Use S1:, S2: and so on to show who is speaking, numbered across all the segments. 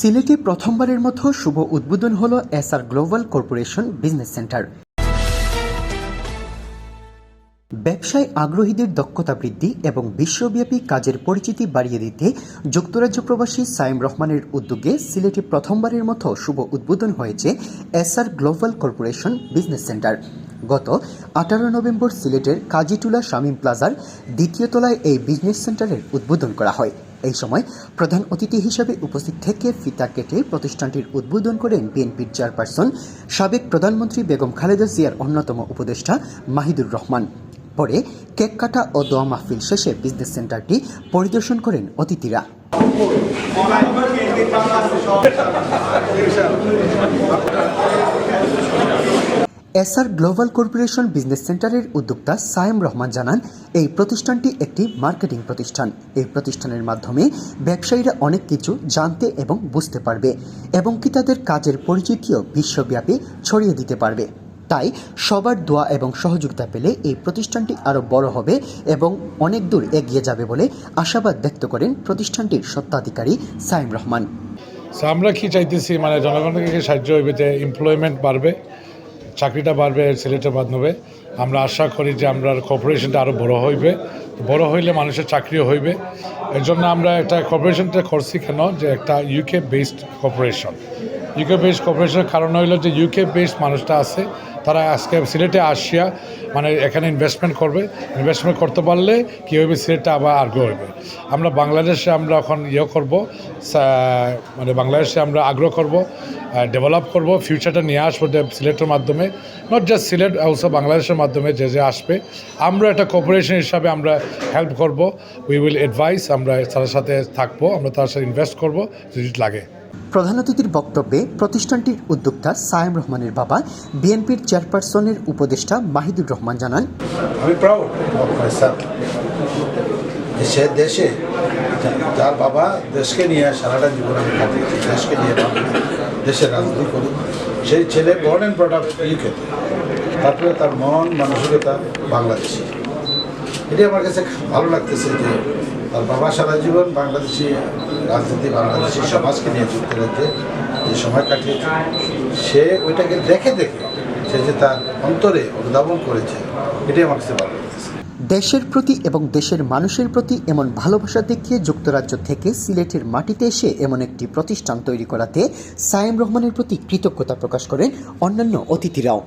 S1: সিলেটে প্রথমবারের মতো শুভ উদ্বোধন হলো SR global corporation business centre. ব্যবসায় আগ্রহীদের দক্ষতা বৃদ্ধি এবং বিশ্বব্যাপী কাজের পরিচিতি বাড়িয়ে দিতে যুক্তরাজ্য প্রবাসী সাইম রহমানের উদ্যোগে সিলেটে প্রথমবারের মতো শুভ উদ্বোধন হয়েছে SR global corporation business centre. গত 18 নভেম্বর সিলেটের কাজীটুলা শামীম প্লাজার দ্বিতীয় তলায় এই বিজনেস সেন্টারের উদ্বোধন করা হয়। এই সময় প্রধান অতিথি হিসেবে উপস্থিত থেকে ফিতা কেটে প্রতিষ্ঠানটির উদ্বোধন করেন বিএনপির চেয়ারপারসন সাবেক প্রধানমন্ত্রী বেগম খালেদা জিয়ার অন্যতম উপদেষ্টা মাহিদুর রহমান। পরে কেক কাটা ও দোয়া মাহফিল শেষে বিজনেস সেন্টারটি পরিদর্শন করেন অতিথিরা। এসআর গ্লোবাল কর্পোরেশন বিজনেস সেন্টারের উদ্যোক্তা সাইম রহমান জানান, এই প্রতিষ্ঠানটি একটি মার্কেটিং প্রতিষ্ঠান। এই প্রতিষ্ঠানের মাধ্যমে ব্যবসায়ীরা অনেক কিছু জানতে এবং বুঝতে পারবে এবং কি তাদের কাজের পরিচিতিও বিশ্বব্যাপী ছড়িয়ে দিতে পারবে। তাই সবার দোয়া এবং সহযোগিতা পেলে এই প্রতিষ্ঠানটি আরও বড় হবে এবং অনেক দূর এগিয়ে যাবে বলে আশাবাদ ব্যক্ত করেন প্রতিষ্ঠানটির স্বত্বাধিকারী সাইম রহমান।
S2: আমরা কি চাইতেছি, জনগণ থেকে সাহায্য হইবে, যে এমপ্লয়মেন্ট বাড়বে, চাকরিটা বাড়বে, ছেলেটা বাঁধবে। আমরা আশা করি যে আমরা কর্পোরেশনটা আরও বড় হইবে, বড় হইলে মানুষের চাকরিও হইবে। এর জন্য আমরা একটা কর্পোরেশনটা করছি কেন, যে একটা UK based corporation. UK based কর্পোরেশনের কারণ হইল যে ইউকে বেসড মানুষটা আছে, তারা আজকে সিলেটে আসিয়া এখানে ইনভেস্টমেন্ট করবে। ইনভেস্টমেন্ট করতে পারলে কী হইবে, সিলেটটা আবার আগ্রহ হইবে। আমরা বাংলাদেশে আমরা এখন করব, বাংলাদেশে আমরা আগ্রহ করব, ডেভেলপ করব, ফিউচারটা নিয়ে আসবো সিলেটের মাধ্যমে, নট জাস্ট সিলেট, অলসো বাংলাদেশের মাধ্যমে যে আসবে। আমরা একটা কর্পোরেশন হিসাবে আমরা হেল্প করব, উই উইল অ্যাডভাইস, আমরা তার সাথে থাকবো, আমরা তার সাথে ইনভেস্ট করবো যদি লাগে।
S1: প্রধান অতিথির বক্তব্যে প্রতিষ্ঠানটির উদ্যোক্তা সাইম রহমানের বাবা বিএনপির চেয়ারপারসনের উপদেষ্টা মাহিদুর রহমান জানান,
S3: আমি প্রাউড অফ মাই সন। সে দেশে, তার বাবা দেশকে নিয়ে সারাটা জীবন আমি কাটিয়েছি, দেশকে নিয়ে দেশের রাজনীতি করি। সেই ছেলে বর্ন অ্যান্ড ব্রট আপ ইউকেতে, তারপরে তার মন মানসিকতা বাংলাদেশি। এটি আমার কাছে ভালো লাগতেছে যে তার বাবা সারা জীবন বাংলাদেশি রাজনীতি, বাংলাদেশি সমাজকে নিয়ে যুক্তরাজ্যে যে সময় কাটিয়েছে, সে ওইটাকে দেখে সে যে তার অন্তরে অনুধাবন করেছে, এটাই আমার কাছে ভালো লাগতেছে।
S1: দেশের প্রতি এবং দেশের মানুষের প্রতি এমন ভালোবাসা দেখিয়ে যুক্তরাজ্য থেকে সিলেটের মাটিতে এসে এমন একটি প্রতিষ্ঠান তৈরি করাতে সাইম রহমানের প্রতি কৃতজ্ঞতা প্রকাশ করেন অন্যান্য অতিথিরাও।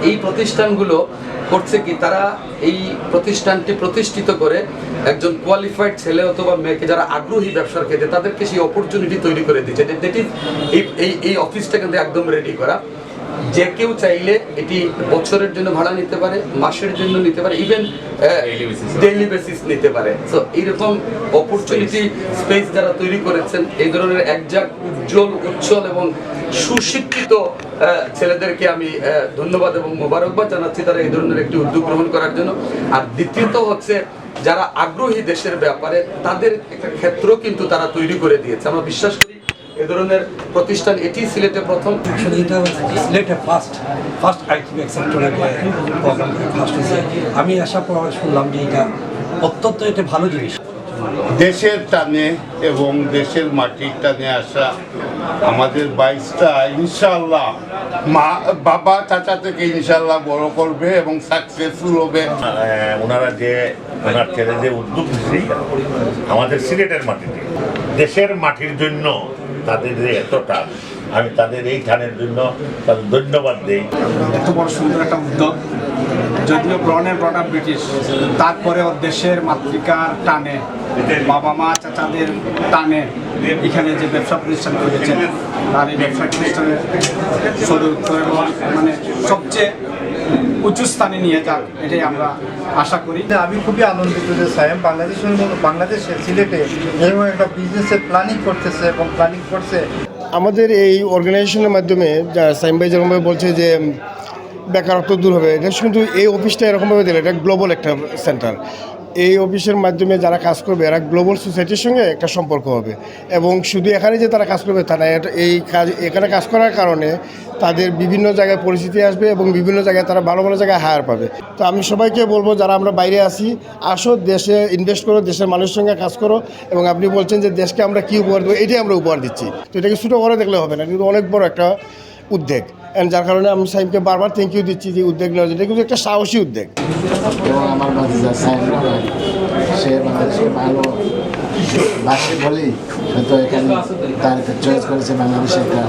S4: এই প্রতিষ্ঠানগুলো করছে কি, তারা এই প্রতিষ্ঠানটি প্রতিষ্ঠিত করে একজন কোয়ালিফাইড ছেলে অথবা মেয়েকে যারা আগ্রহী ব্যবসার ক্ষেত্রে, তাদেরকে সেই অপরচুনিটি তৈরি করে দিচ্ছে। এই অফিসটা কিন্তু একদম রেডি করা, যে কেউ চাইলে এটি বছরের জন্য ভাড়া নিতে পারে, মাসের জন্য নিতে পারে, ইভেন ডেইলি বেসিস নিতে পারে। সো এইরকম অপরচুনিটি স্পেস যারা তৈরি করেছেন, এই ধরনের একজাক উজ্জ্বল এবং সুশিক্ষিত ছেলেদেরকে আমি ধন্যবাদ এবং মোবারকবাদ জানাচ্ছি তারা এই ধরনের একটি উদ্যোগ গ্রহণ করার জন্য। আর দ্বিতীয়ত হচ্ছে, যারা আগ্রহী দেশের ব্যাপারে, তাদের একটা ক্ষেত্র কিন্তু তারা তৈরি করে দিয়েছে। আমরা বিশ্বাস করি এ ধরনের প্রতিষ্ঠান এটি সিলেটে প্রথম।
S5: আসলে এটা সিলেটে ফার্স্ট আইটি সেক্টরে প্রোগ্রাম ফার্স্ট হয়েছে। আমি আশা শুনলাম যে এটা অত্যন্ত একটা ভালো জিনিস।
S6: দেশের টানে এবং দেশের মাটির টানে আসা আমাদের বাইসটা ইনশাল্লাহ বাবা চাচা থেকে ইনশাল্লাহ বড় করবে এবং সাকসেসফুল হবে।
S7: ওনারা ওনার ছেলে যে উদ্যোগ দিচ্ছে আমাদের সিলেটের মাটিতে, দেশের মাটির জন্য তাদের যে এতটা, আমি তাদের এই টানের জন্য তাদের ধন্যবাদ দিই।
S8: এত বড় সুন্দর একটা উদ্যোগ, যদিও ব্রন অ্যান্ড ব্রট আপ ব্রিটিশ, তারপরেও দেশের মাতৃকার টানে, বাবা মা চাচাদের টানে এখানে যে ব্যবসা প্রতিষ্ঠান করেছেন, তার এই ব্যবসা প্রতিষ্ঠানের সবচেয়ে উঁচু স্থানে নিয়ে যাক, এটাই আমরা আশা করি।
S9: আমি খুবই আনন্দিত যে সাইম বাংলাদেশে সিলেটে এরকম একটা বিজনেসের প্ল্যানিং করতেছে এবং প্ল্যানিং করছে।
S10: আমাদের এই অর্গানাইজেশনের মাধ্যমে সাইম ভাই যেরকমভাবে বলছে যে বেকারত্ব দূর হবে, এটা কিন্তু এই অফিসটা এরকমভাবে দিলে এটা গ্লোবাল একটা সেন্টার। এই অফিসের মাধ্যমে যারা কাজ করবে এরা গ্লোবাল সোসাইটির সঙ্গে একটা সম্পর্ক হবে এবং শুধু এখানে যে তারা কাজ করবে তা না, এই কাজ এখানে কাজ করার কারণে তাদের বিভিন্ন জায়গায় পরিচিতি আসবে এবং বিভিন্ন জায়গায় তারা ভালো ভালো জায়গায় হায়ার পাবে। তো আমি সবাইকে বলবো যারা আমরা বাইরে আছি, আসো দেশে ইনভেস্ট করো, দেশের মানুষের সঙ্গে কাজ করো। এবং আপনি বলছেন যে দেশকে আমরা কী উপহার দেবো, এটাই আমরা উপহার দিচ্ছি। তো এটাকে ছোটো করে দেখলে হবে না, কিন্তু অনেক বড় একটা উদ্যোগ। অ্যান্ড যার কারণে আমি সাইমকে বারবার থ্যাংক ইউ দিচ্ছি যে উদ্যোগ নেওয়া, যেটা কিন্তু একটা সাহসী উদ্যোগ।
S11: এবং আমার বাচ্চা সাইম রহমান, সে বাংলাদেশকে ভালো বাসে বলেই হয়তো এখানে তার চয়েস করেছে বাংলাদেশে একটা